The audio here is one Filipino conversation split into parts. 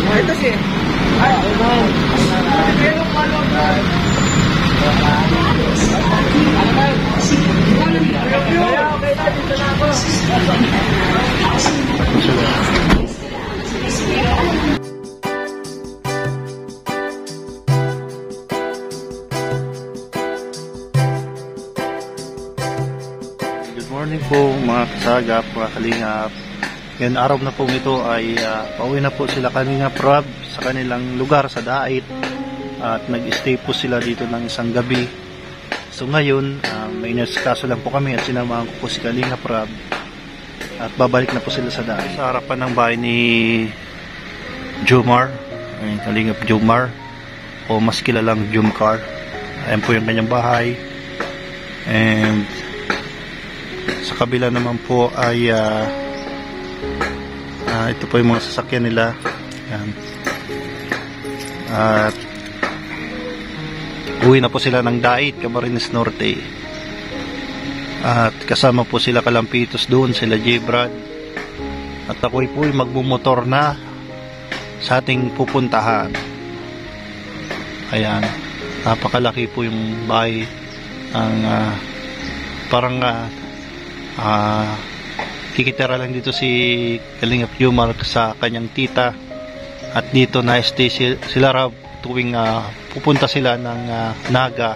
Ito siya. Good morning po mga kasagap, mga kalingap. Ngayon araw na po ito ay pauwi na po sila Kalingap Rob sa kanilang lugar sa Dait at nag-stay po sila dito ng isang gabi. So ngayon may nasikaso lang po kami at sinamahan ko po si Kalingap Rob at babalik na po sila sa Dait. Sa harapan ng bahay ni Jomar, Kalingap Jomar o mas kilalang Jomcar. Ayan po yung kanyang bahay. And sa kabila naman po ay ito po yung mga sasakyan nila. Yan. At uwi na po sila ng Dait, Camarines Norte. At kasama po sila Kalampitos doon, sila J-Brad. At ako'y po magbumotor na sa ating pupuntahan. Ayan. Napakalaki po yung bahay. Ang parang kikitira lang dito si Kalingap Jomar sa kanyang tita at dito na-stay sila Rob tuwing pupunta sila ng Naga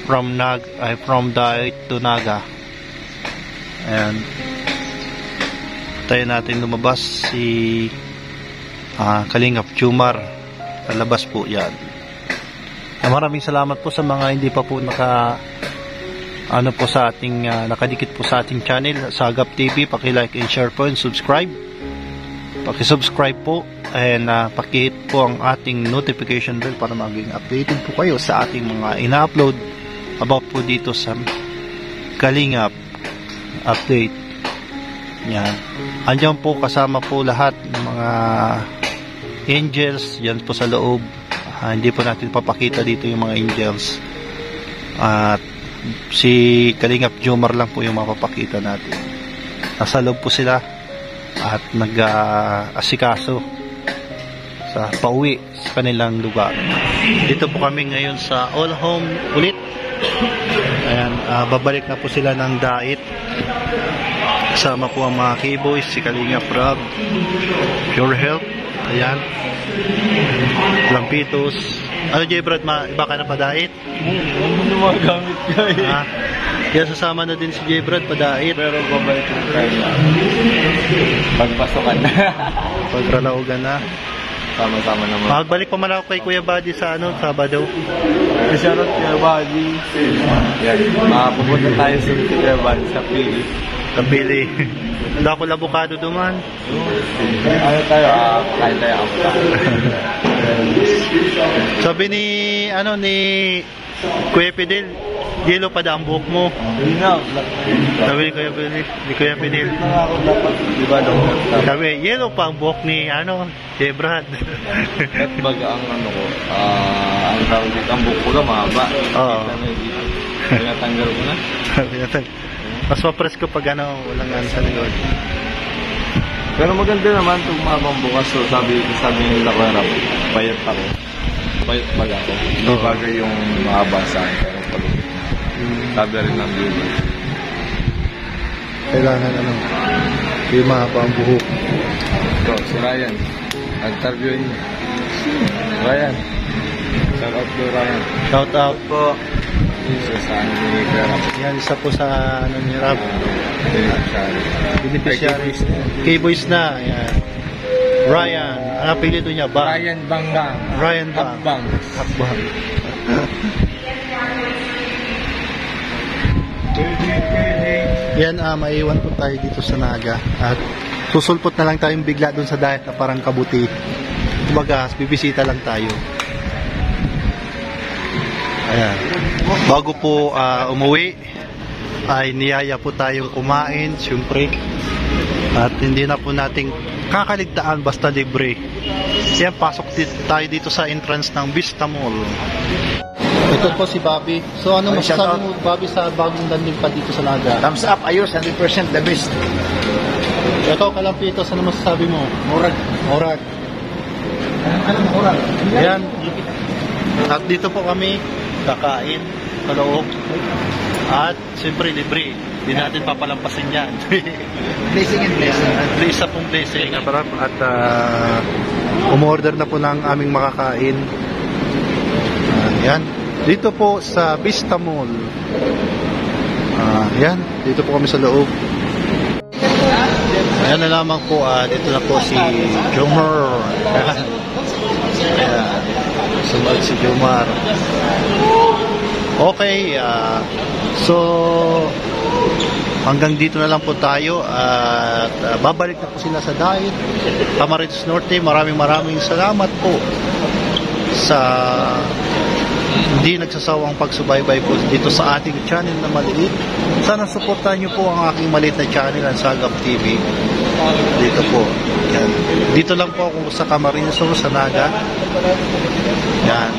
from Dait to Naga. Ayan, tayo natin lumabas si Kalingap Jomar sa labas po yan. Maraming salamat po sa mga hindi pa po po sa ating nakadikit po sa ating channel Sagap TV. Paki-like and share po and subscribe. Paki-subscribe po and paki-hit po ang ating notification bell para maging updated po kayo sa ating mga ina-upload about po dito sa Kalingap update. Yan. Andiyan po kasama po lahat ng mga angels diyan po sa loob. Hindi po natin papakita dito yung mga angels. At si Kalingap Jomar lang po yung mapapakita natin. Nasa loob po sila at nag-asikaso sa pauwi sa kanilang lugar. Dito po kami ngayon sa All Home ulit. Ayan, babalik na po sila ng Dait. Kasama po ang mga K-Boys, si Kalingap Rob, Pure Health, ayan, Lampitos. Ano J-Brad, iba ka na pa Dait? Ano mga gamit ka eh? Kaya sasama na din si J-Brad pa Dait. Pero babalik na tayo. Pagpasokan na. Pagralaugan na. Sama-sama naman. Magbalik pa man ako kay Kuya Buddy sa Sabado. Shoutout Kuya Buddy. Yan. Pupunta tayo sa Kuya Buddy sa Pili. Sa Pili. Wala ko labukado duman. Ano tayo? Kain tayo ako. Sabi ni Kuya Fidel, yellow pa ang buhok mo. Hindi na. Sabi ni Kuya Fidel. Ako dapat, di ba daw? Sabi, yellow pa ang buhok ni J-Brad. At baga ang ko, ang tawag dito, ang buhok ko lang mahaba. Oo. Pinatanggal ko na. Mas mapresko pag walang sa likod. Pero maganda naman itong mahabang bukas. So sabi nila ko na payat ako. Payat pag ako. Hindi bagay yung mahaba sa akin. Pero pag sabi rin ng viewers. Kailangan yung mahaba ang buhok. Ito, si Ryan. Interviewin niya. Ryan. Shout out to Ryan. Shout out po. Isa sa ni Kuya. Yan, isa po sa ni Rob. Beneficiary. K-Boys na. Ayan. Ryan. Ang apelido niya? Ryan Banggang. Ryan Hakbang. Hakbang. Yan, maiwan po tayo dito sa Naga. At susulpot na lang tayong bigla dun sa Dait na parang kabuti. Kumbaga, bibisita lang tayo. Ayan. Bago po umuwi, ay niyaya po tayong kumain, siyempre. At hindi na po nating kakaligtaan basta libre. Kaya pasok tayo dito sa entrance ng Vista Mall. Ito po si Bobby. So ano masasabi mo, Bobby, sa bagong landing pa dito sa Naga? Thumbs up, ayos, 100% the best. Ikaw, Kalampitos, ano masasabi mo? Murag. Murag. Ayan. At dito po kami kakain sa loob. At siyempre libre. Hindi natin papalampasin yan. Blessing and blessing. Isa pong blessing. At umorder na po ng aming makakain. Ayan. Dito po sa Vista Mall. Ayan. Dito po kami sa loob. Ayan na lamang po. Dito na po si Jomar. Ayan. Sumunod si Jomar. Okay. So hanggang dito na lang po tayo at babalik na po sila sa diet. Camarines Norte, maraming salamat po sa hindi nagsasawang pagsubaybay po dito sa ating channel na maliit. Sana suportahan nyo po ang aking maliit na channel, ang Sagap TV. Dito po. Yan. Dito lang po ako sa Camarines Sur, sa Naga. Yan.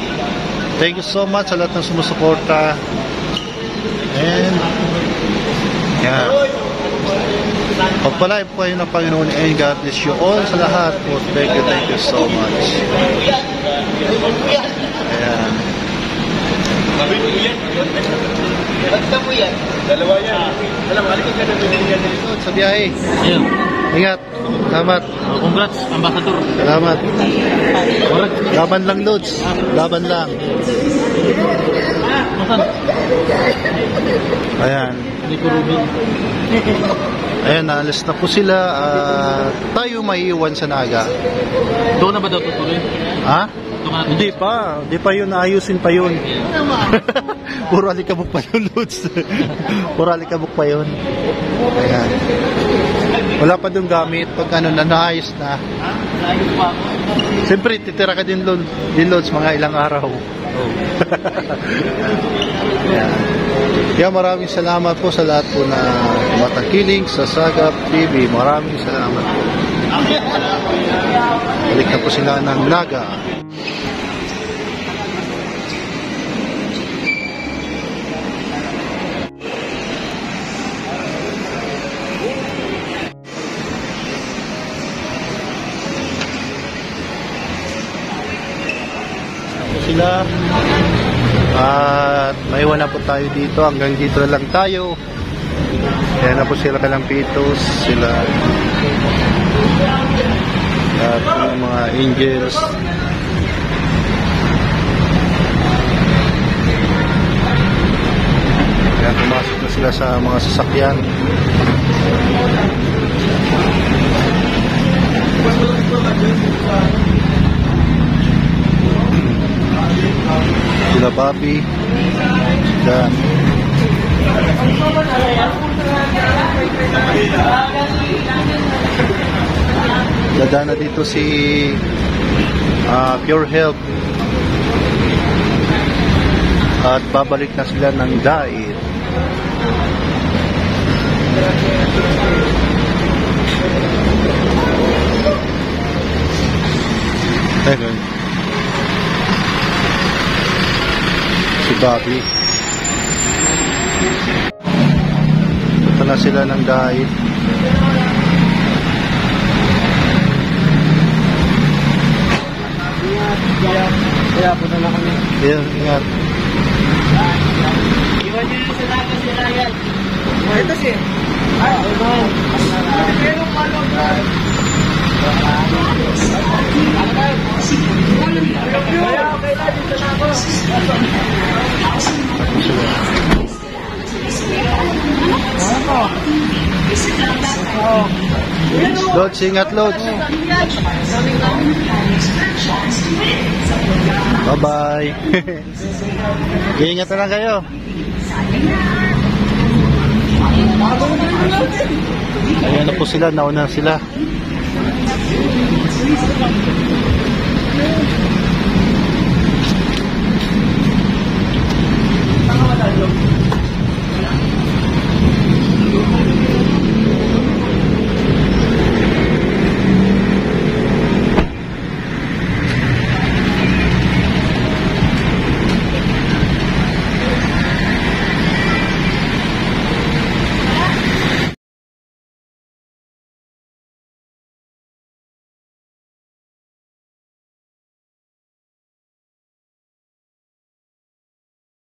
Thank you so much sa lahat ng sumusuporta. And yan. Pagpalain po kayo ng Panginoon and God bless you all sa lahat po. Thank you so much. Ayan. Dalawa yan. Alam, alikot ka na binigyan nito. Sa biyahe. Ingat. Salamat. Congrats, Ambassador. Salamat. Laban lang, Lods. Laban lang. Ayan. Ayan, naalis na po sila. Tayo maiiwan sa Naga. Doon na ba daw tutuloy? Ha? Hindi pa. Hindi pa yun. Naayusin pa yun. Puro alikabok pa yun, Lods. Puro alikabok pa yun. Ayan. Wala pa doon gamit. Pag ano na, naayos na. Siyempre, titira ka din, Lods, mga ilang araw. Ayan. Kaya maraming salamat po sa lahat po na matakiling sa Sagap TV. Maraming salamat po. Balik na po sila ng Naga. Sila at maiwan na po tayo dito, hanggang dito na lang tayo. Kaya na po sila Kalampitos, sila at yung mga angels. Kaya pumasok na sila sa mga sasakyan. Sila Bobby, sila dadaan na dito si Pure Health at babalik na sila ng diet. Ayun. Si Bobby. Punta na sila ng diet. Kaya po na lang kami. Ayan, ingat. Iwan niyo yung sinaga si Ryan. Ito siya. Ay, ito. Pero ano ba? Lods, ingat Lods. Bye-bye. Ingat na lang kayo. Ayan na po sila, nauna sila.